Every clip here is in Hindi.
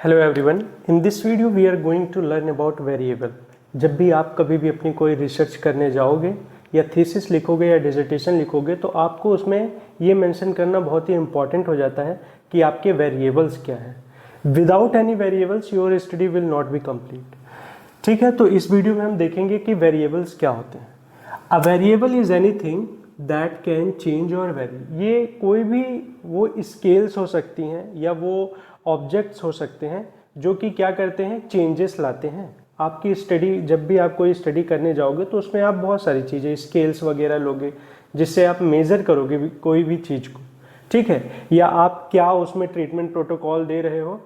Hello everyone, in this video we are going to learn about variable. जब भी आप कभी भी अपनी कोई रिसर्च करने जाओगे या थीसिस लिखोगे या डिसर्टेशन लिखोगे तो आपको उसमें ये मेंशन करना बहुत ही इंपॉर्टेंट हो जाता है कि आपके वेरिएबल्स क्या हैं। Without any variables your study will not be complete. ठीक है, तो इस वीडियो में हम देखेंगे कि वेरिएबल्स क्या होते हैं। अ variable is anything that can change और वेरी। ये कोई भी वो स्केल्स हो सकती हैं या वो ऑब्जेक्ट्स हो सकते हैं जो कि क्या करते हैं, चेंजेस लाते हैं। आपकी स्टडी, जब भी आप कोई स्टडी करने जाओगे तो उसमें आप बहुत सारी चीज़ें स्केल्स वगैरह लोगे जिससे आप मेज़र करोगे कोई भी चीज़ को। ठीक है, या आप क्या उसमें ट्रीटमेंट प्रोटोकॉल दे रहे हो,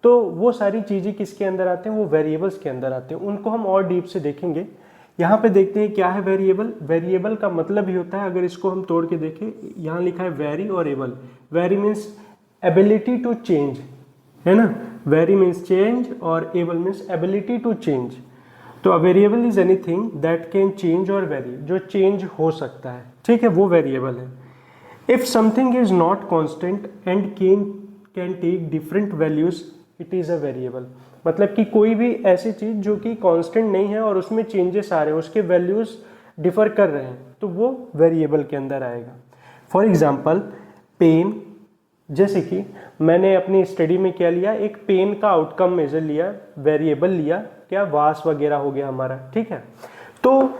तो वो सारी चीज़ें किसके अंदर आते हैं, वो वेरिएबल्स के अंदर आते हैं। उनको हम और डीप से देखेंगे। यहाँ पे देखते हैं क्या है वेरिएबल। वेरिएबल का मतलब ही होता है, अगर इसको हम तोड़ के देखें, यहाँ लिखा है वेरी और able. Vary means ability to change, है ना। वेरी मीन्स चेंज और able means ability to change. तो a variable is anything that can change और वेरी, जो चेंज हो सकता है। ठीक है, वो वेरिएबल है। If something is not constant and can take different values, it is a variable. मतलब कि कोई भी ऐसी चीज़ जो कि कांस्टेंट नहीं है और उसमें चेंजेस आ रहे हैं, उसके वैल्यूज़ डिफर कर रहे हैं, तो वो वेरिएबल के अंदर आएगा। फॉर एग्जांपल पेन, जैसे कि मैंने अपनी स्टडी में क्या लिया, एक पेन का आउटकम मेजर लिया, वेरिएबल लिया, क्या वास वगैरह हो गया हमारा। ठीक है, तो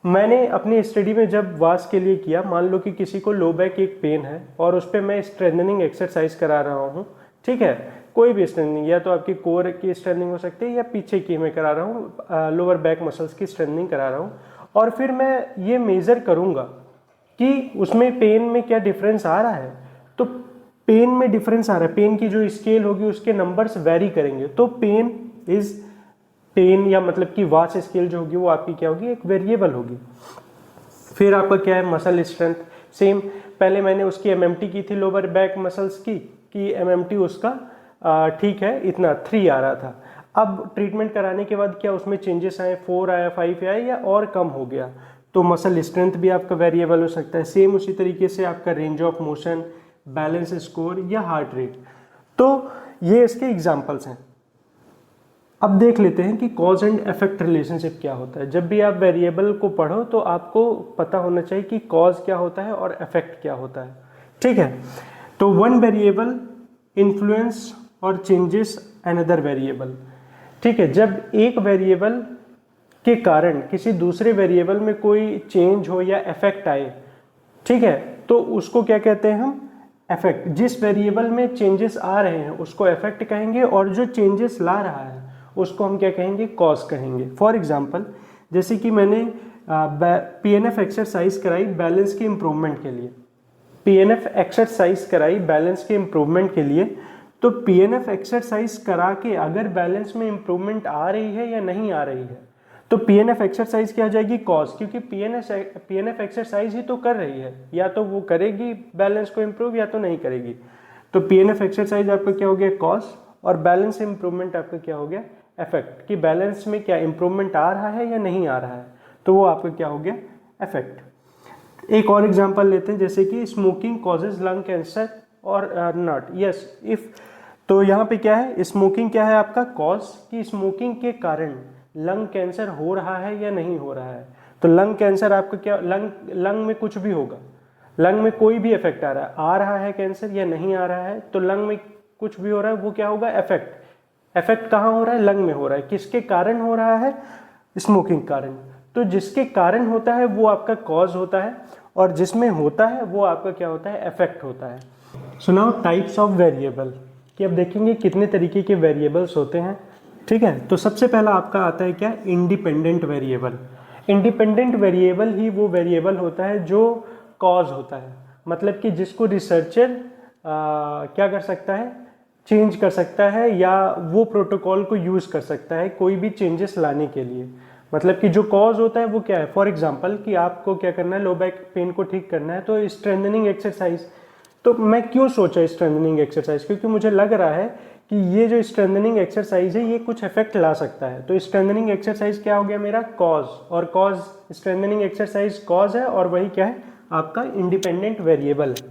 मैंने अपनी स्टडी में जब वास के लिए किया, मान लो कि किसी को लो बैक एक पेन है और उस पर मैं स्ट्रेंथनिंग एक्सरसाइज करा रहा हूँ। ठीक है, कोई भी स्ट्रेंथनिंग, या तो आपकी कोर की स्ट्रेंथनिंग हो सकती है या पीछे की मैं करा रहा हूँ, लोअर बैक मसल्स की स्ट्रेंथनिंग करा रहा हूँ। और फिर मैं ये मेज़र करूँगा कि उसमें पेन में क्या डिफरेंस आ रहा है। तो पेन में डिफरेंस आ रहा है, पेन की जो स्केल होगी उसके नंबर्स वेरी करेंगे, तो पेन इज पेन, या मतलब कि वास स्केल जो होगी वो आपकी क्या होगी, एक वेरिएबल होगी। फिर आपका क्या है, मसल स्ट्रेंथ। सेम, पहले मैंने उसकी एमएमटी की थी लोअर बैक मसल्स की, कि एमएमटी उसका ठीक है इतना 3 आ रहा था। अब ट्रीटमेंट कराने के बाद क्या उसमें चेंजेस आए, 4 आया, 5 आया, या और कम हो गया, तो मसल स्ट्रेंथ भी आपका वेरिएबल हो सकता है। सेम उसी तरीके से आपका range of motion, balance score या हार्ट रेट। तो ये इसके एग्जांपल्स हैं। अब देख लेते हैं कि कॉज एंड इफेक्ट रिलेशनशिप क्या होता है। जब भी आप वेरिएबल को पढ़ो तो आपको पता होना चाहिए कि कॉज क्या होता है और इफेक्ट क्या होता है। ठीक है, तो वन वेरिएबल इन्फ्लुएंस और चेंजेस अनदर वेरिएबल। ठीक है, जब एक वेरिएबल के कारण किसी दूसरे वेरिएबल में कोई चेंज हो या इफेक्ट आए, ठीक है, तो उसको क्या कहते हैं हम, इफेक्ट। जिस वेरिएबल में चेंजेस आ रहे हैं उसको इफेक्ट कहेंगे, और जो चेंजेस ला रहा है उसको हम क्या कहेंगे, कॉज कहेंगे। फॉर एग्जांपल, जैसे कि मैंने पीएनएफ एक्सरसाइज कराई बैलेंस के इम्प्रूवमेंट के लिए, पीएनएफ एक्सरसाइज कराई बैलेंस के इम्प्रूवमेंट के लिए, तो पीएनएफ एक्सरसाइज करा के अगर बैलेंस में इम्प्रूवमेंट आ रही है या नहीं आ रही है, तो पीएनएफ एक्सरसाइज क्या हो जाएगी, कॉज। क्योंकि पीएनएफ एक्सरसाइज ही तो कर रही है, या तो वो करेगी बैलेंस को इम्प्रूव या तो नहीं करेगी। तो पीएनएफ एक्सरसाइज आपका क्या हो गया, कॉज, और बैलेंस इम्प्रूवमेंट आपका क्या हो गया, इफेक्ट। कि बैलेंस में क्या इम्प्रूवमेंट आ रहा है या नहीं आ रहा है, तो वो आपका क्या हो गया, इफेक्ट। एक और एग्जांपल लेते हैं, जैसे कि स्मोकिंग कॉजेज लंग कैंसर और नॉट। यस, इफ, तो यहाँ पे क्या है, स्मोकिंग क्या है आपका कॉज, कि स्मोकिंग के कारण लंग कैंसर हो रहा है या नहीं हो रहा है। तो लंग कैंसर आपका क्या, लंग में कुछ भी होगा, लंग में कोई भी इफेक्ट आ रहा है कैंसर या नहीं आ रहा है, तो लंग में कुछ भी हो रहा है वो क्या होगा, इफेक्ट। इफेक्ट कहाँ हो रहा है, लंग में हो रहा है। किसके कारण हो रहा है, स्मोकिंग कारण। तो जिसके कारण होता है वो आपका कॉज होता है, और जिसमें होता है वो आपका क्या होता है, इफेक्ट होता है। So now types of variable, कि अब देखेंगे कितने तरीके के वेरिएबल्स होते हैं। ठीक है, तो सबसे पहला आपका आता है क्या, इंडिपेंडेंट वेरिएबल। इंडिपेंडेंट वेरिएबल ही वो वेरिएबल होता है जो कॉज होता है, मतलब कि जिसको रिसर्चर क्या कर सकता है, चेंज कर सकता है, या वो प्रोटोकॉल को यूज़ कर सकता है कोई भी चेंजेस लाने के लिए। मतलब कि जो कॉज होता है वो क्या है, फॉर एग्जांपल कि आपको क्या करना है, लो बैक पेन को ठीक करना है, तो स्ट्रेंथनिंग एक्सरसाइज। तो मैं क्यों सोचा स्ट्रेंथनिंग एक्सरसाइज, क्योंकि मुझे लग रहा है कि ये जो स्ट्रेंथनिंग एक्सरसाइज है ये कुछ इफेक्ट ला सकता है। तो स्ट्रेंथनिंग एक्सरसाइज क्या हो गया मेरा, कॉज, और कॉज, स्ट्रेंथनिंग एक्सरसाइज कॉज है, और वही क्या है आपका इंडिपेंडेंट वेरिएबल है।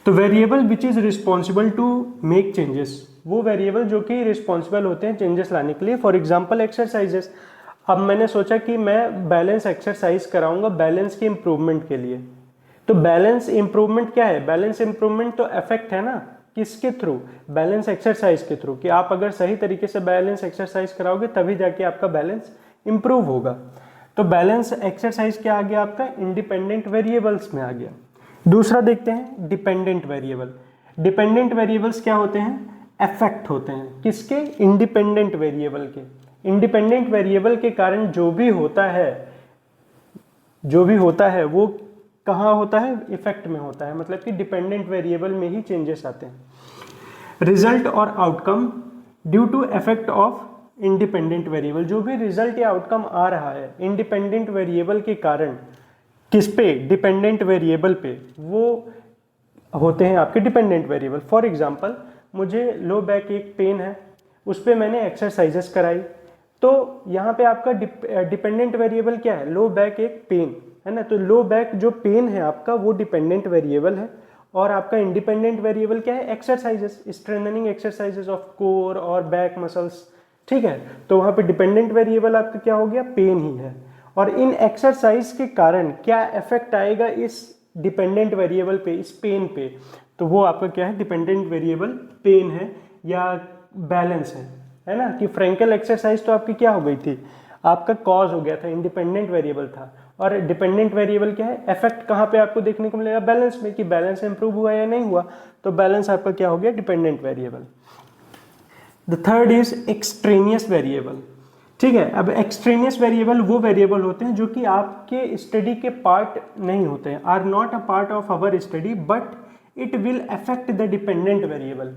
तो variable which is responsible to make changes, वो वेरिएबल जो कि रिस्पॉन्सिबल होते हैं चेंजेस लाने के लिए। फॉर एग्जाम्पल एक्सरसाइजेस, अब मैंने सोचा कि मैं बैलेंस एक्सरसाइज कराऊंगा बैलेंस के इम्प्रूवमेंट के लिए। तो बैलेंस इम्प्रूवमेंट क्या है? बैलेंस इम्प्रूवमेंट तो इफेक्ट है ना, किसके थ्रू? बैलेंस एक्सरसाइज के थ्रू, कि आप अगर सही तरीके से बैलेंस एक्सरसाइज कराओगे तभी जाके आपका बैलेंस इंप्रूव होगा। तो बैलेंस एक्सरसाइज क्या आ गया आपका? इंडिपेंडेंट वेरिएबल्स में आ गया। दूसरा देखते हैं डिपेंडेंट वेरिएबल। डिपेंडेंट वेरिएबल्स क्या होते हैं? इफेक्ट होते हैं किसके? इंडिपेंडेंट वेरिएबल के। इंडिपेंडेंट वेरिएबल के कारण जो भी होता है वो कहाँ होता है? इफेक्ट में होता है, मतलब कि डिपेंडेंट वेरिएबल में ही चेंजेस आते हैं। रिजल्ट और outcome due to effect of independent variable, जो भी रिजल्ट या आउटकम आ रहा है इंडिपेंडेंट वेरिएबल के कारण, किस पे? डिपेंडेंट वेरिएबल पे, वो होते हैं आपके डिपेंडेंट वेरिएबल। फॉर एग्जांपल, मुझे लो बैक एक पेन है, उस पर मैंने एक्सरसाइजेस कराई, तो यहाँ पे आपका डिपेंडेंट वेरिएबल क्या है? लो बैक एक पेन है ना, तो लो बैक जो पेन है आपका वो डिपेंडेंट वेरिएबल है। और आपका इंडिपेंडेंट वेरिएबल क्या है? Exercises, strengthening exercises of core और बैक मसल्स, ठीक है। तो वहाँ पे डिपेंडेंट वेरिएबल आपका क्या हो गया? पेन ही है। और इन एक्सरसाइज के कारण क्या इफेक्ट आएगा इस डिपेंडेंट वेरिएबल पे, इस पेन पे? तो वो आपका क्या है? डिपेंडेंट वेरिएबल पेन है या बैलेंस है ना। कि फ्रैंकल एक्सरसाइज तो आपकी क्या हो गई थी? आपका कॉज हो गया था, इंडिपेंडेंट वेरिएबल था। और डिपेंडेंट वेरिएबल क्या है? इफेक्ट कहाँ पे आपको देखने को मिलेगा? बैलेंस में, कि बैलेंस इंप्रूव हुआ या नहीं हुआ। तो बैलेंस आपका क्या हो गया? Dependent variable. The third is extraneous variable, ठीक है। अब एक्सट्रेनियस वेरिएबल वो वेरिएबल होते हैं जो कि आपके स्टडी के पार्ट नहीं होते हैं, are not a part of our study but it will affect the dependent variable.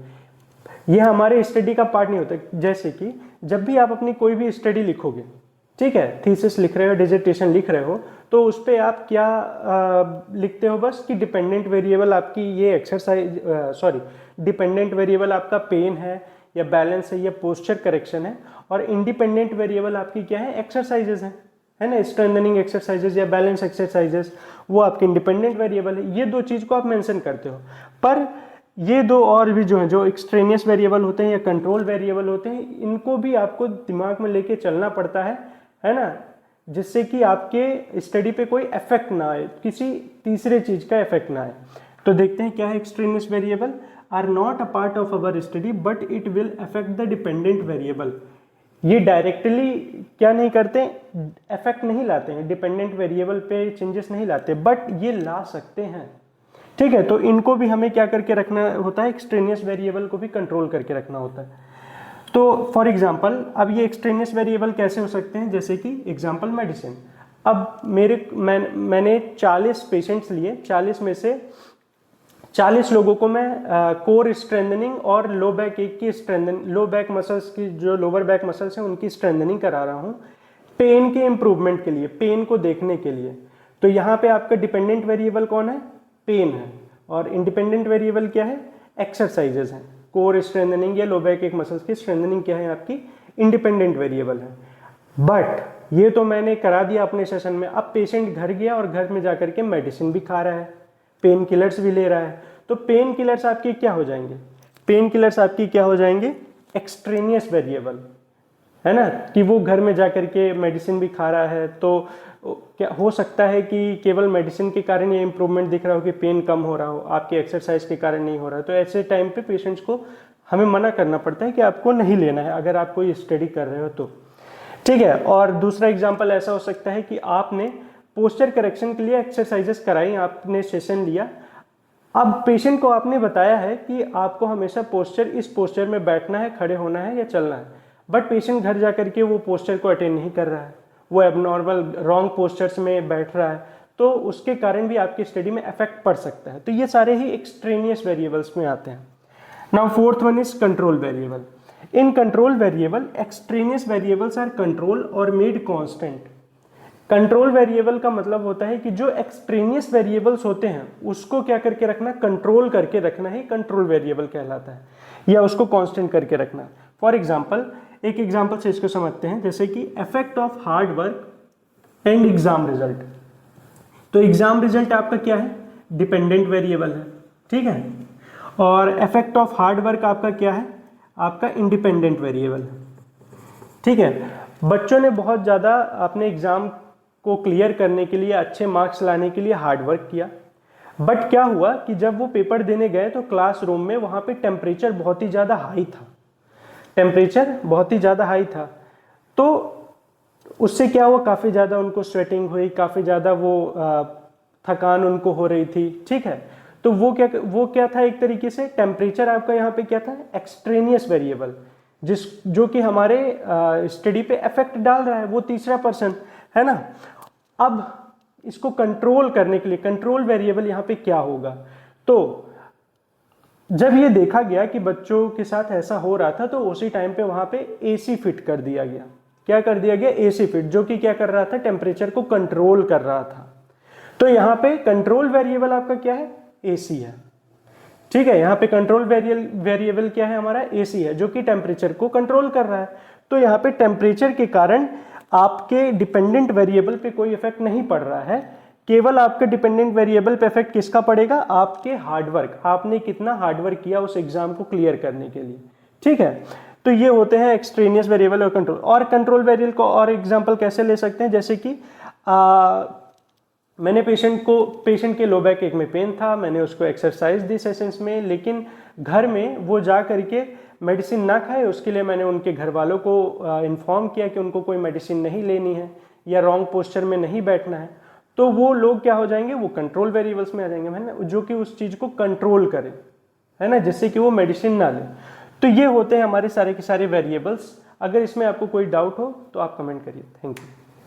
ये हमारे स्टडी का पार्ट नहीं होता। जैसे कि जब भी आप अपनी कोई भी स्टडी लिखोगे, ठीक है, थीसिस लिख रहे हो, डिसर्टेशन लिख रहे हो, तो उस पर आप क्या लिखते हो? बस कि डिपेंडेंट वेरिएबल आपकी ये एक्सरसाइज, सॉरी, डिपेंडेंट वेरिएबल आपका पेन है या बैलेंस है या पोस्चर करेक्शन है, और इंडिपेंडेंट वेरिएबल आपकी क्या है? एक्सरसाइजेस है ना, स्ट्रेंथनिंग एक्सरसाइजेस या बैलेंस एक्सरसाइजेस, वो आपके इंडिपेंडेंट वेरिएबल है। ये दो चीज़ को आप मेंशन करते हो। पर ये दो और भी जो है, जो एक्सट्रेनियस वेरिएबल होते हैं या कंट्रोल वेरिएबल होते हैं, इनको भी आपको दिमाग में लेके चलना पड़ता है ना, जिससे कि आपके स्टडी पे कोई इफेक्ट ना आए, किसी तीसरे चीज का इफेक्ट ना आए। तो देखते हैं क्या है extraneous variable. Are not a part of our study but it will affect the dependent variable. ये डायरेक्टली क्या नहीं करते? इफेक्ट नहीं लाते हैं, डिपेंडेंट वेरिएबल पे चेंजेस नहीं लाते, बट ये ला सकते हैं, ठीक है। तो इनको भी हमें क्या करके रखना होता है? एक्सट्रेनियस वेरिएबल को भी कंट्रोल करके रखना होता है। तो फॉर एग्जांपल, अब ये एक्सट्रेनियस वेरिएबल कैसे हो सकते हैं? जैसे कि एग्जांपल मेडिसिन। अब मैंने 40 पेशेंट्स लिए, 40 में से 40 लोगों को मैं कोर स्ट्रेंथनिंग और लो बैक एक की स्ट्रेंथनिंग, लो बैक मसल्स की, जो लोअर बैक मसल्स हैं उनकी स्ट्रेंथनिंग करा रहा हूँ पेन के इम्प्रूवमेंट के लिए, पेन को देखने के लिए। तो यहाँ पे आपका डिपेंडेंट वेरिएबल कौन है? पेन है। और इंडिपेंडेंट वेरिएबल क्या है? एक्सरसाइजेज हैं। कोर स्ट्रेंथनिंग या लो बैक एक मसल्स की स्ट्रेंथनिंग क्या है? आपकी इंडिपेंडेंट वेरिएबल है। बट ये तो मैंने करा दिया अपने सेशन में। अब पेशेंट घर गया और घर में जाकर के मेडिसिन भी खा रहा है, पेन किलर्स भी ले रहा है, तो पेन किलर्स आपके क्या हो जाएंगे? पेन किलर्स आपकी क्या हो जाएंगे? एक्सट्रेनियस वेरिएबल, है ना। कि वो घर में जाकर के मेडिसिन भी खा रहा है, तो क्या हो सकता है कि केवल मेडिसिन के कारण ये इंप्रूवमेंट दिख रहा हो कि पेन कम हो रहा हो, आपके एक्सरसाइज के कारण नहीं हो रहा है। तो ऐसे टाइम पे पेशेंट्स को हमें मना करना पड़ता है कि आपको नहीं लेना है, अगर आप कोई स्टडी कर रहे हो तो, ठीक है। और दूसरा एग्जाम्पल ऐसा हो सकता है कि आपने पोस्चर करेक्शन के लिए एक्सरसाइजेस कराई, आपने सेशन लिया, अब पेशेंट को आपने बताया है कि आपको हमेशा पोस्चर, इस पोस्चर में बैठना है, खड़े होना है या चलना है, बट पेशेंट घर जाकर के वो पोस्चर को अटेंड नहीं कर रहा है, वो एबनॉर्मल रॉन्ग पोस्चर्स में बैठ रहा है, तो उसके कारण भी आपकी स्टडी में इफेक्ट पड़ सकता है। तो ये सारे ही एक्सट्रेनियस वेरिएबल्स में आते हैं। Now fourth one is control variable. In control variable, extraneous variables are control और मेड कांस्टेंट। कंट्रोल वेरिएबल का मतलब होता है कि जो एक्सट्रेनियस वेरिएबल्स होते हैं उसको क्या करके रखना? कंट्रोल करके रखना ही कंट्रोल वेरिएबल कहलाता है, या उसको कांस्टेंट करके रखना। फॉर एग्जांपल, एक एग्जांपल से इसको समझते हैं, जैसे कि effect of hard work and exam result. तो एग्जाम रिजल्ट आपका क्या है? डिपेंडेंट वेरिएबल है, ठीक है। और इफेक्ट ऑफ हार्ड वर्क आपका क्या है? आपका इंडिपेंडेंट वेरिएबल है। ठीक है, बच्चों ने बहुत ज़्यादा अपने एग्ज़ाम को क्लियर करने के लिए, अच्छे मार्क्स लाने के लिए हार्ड वर्क किया, बट क्या हुआ कि जब वो पेपर देने गए तो क्लासरूम में वहाँ पे टेम्परेचर बहुत ही ज़्यादा हाई था, टेम्परेचर बहुत ही ज़्यादा हाई था। तो उससे क्या हुआ, काफ़ी ज़्यादा उनको स्वेटिंग हुई, काफ़ी ज़्यादा वो थकान उनको हो रही थी। ठीक है, तो वो क्या था, एक तरीके से टेम्परेचर आपका यहाँ पे क्या था, एक्सट्रेनियस वेरिएबल, जो कि हमारे स्टडी पे इफेक्ट डाल रहा है, वो तीसरा पर्सन है ना। अब इसको कंट्रोल करने के लिए कंट्रोल वेरिएबल यहाँ पे क्या होगा, तो जब ये देखा गया कि बच्चों के साथ ऐसा हो रहा था तो उसी टाइम पे वहां पे एसी फिट कर दिया गया। क्या कर दिया गया, एसी फिट, जो कि क्या कर रहा था, टेम्परेचर को कंट्रोल कर रहा था। तो यहाँ पे कंट्रोल वेरिएबल आपका क्या है, एसी है। ठीक है, यहाँ पे कंट्रोल वेरिएबल क्या है हमारा, एसी है, जो कि टेम्परेचर को कंट्रोल कर रहा है। तो यहाँ पे टेम्परेचर के कारण आपके डिपेंडेंट वेरिएबल पे कोई इफेक्ट नहीं पड़ रहा है, केवल आपके डिपेंडेंट वेरिएबल पे इफेक्ट किसका पड़ेगा, आपके हार्डवर्क, आपने कितना हार्डवर्क किया उस एग्जाम को क्लियर करने के लिए। ठीक है, तो ये होते हैं एक्सट्रेनियस वेरिएबल और कंट्रोल। और कंट्रोल वेरिएबल को और एग्जांपल कैसे ले सकते हैं, जैसे कि मैंने पेशेंट के लो बैक एक में पेन था, मैंने उसको एक्सरसाइज दी सेशंस में, लेकिन घर में वो जा करके मेडिसिन ना खाए, उसके लिए मैंने उनके घर वालों को इन्फॉर्म किया कि उनको कोई मेडिसिन नहीं लेनी है या रॉन्ग पोस्चर में नहीं बैठना है। तो वो लोग क्या हो जाएंगे, वो कंट्रोल वेरिएबल्स में आ जाएंगे, है ना, जो कि उस चीज़ को कंट्रोल करे, है ना, जिससे कि वो मेडिसिन ना ले। तो ये होते हैं हमारे सारे के सारे वेरिएबल्स। अगर इसमें आपको कोई डाउट हो तो आप कमेंट करिए। Thank you.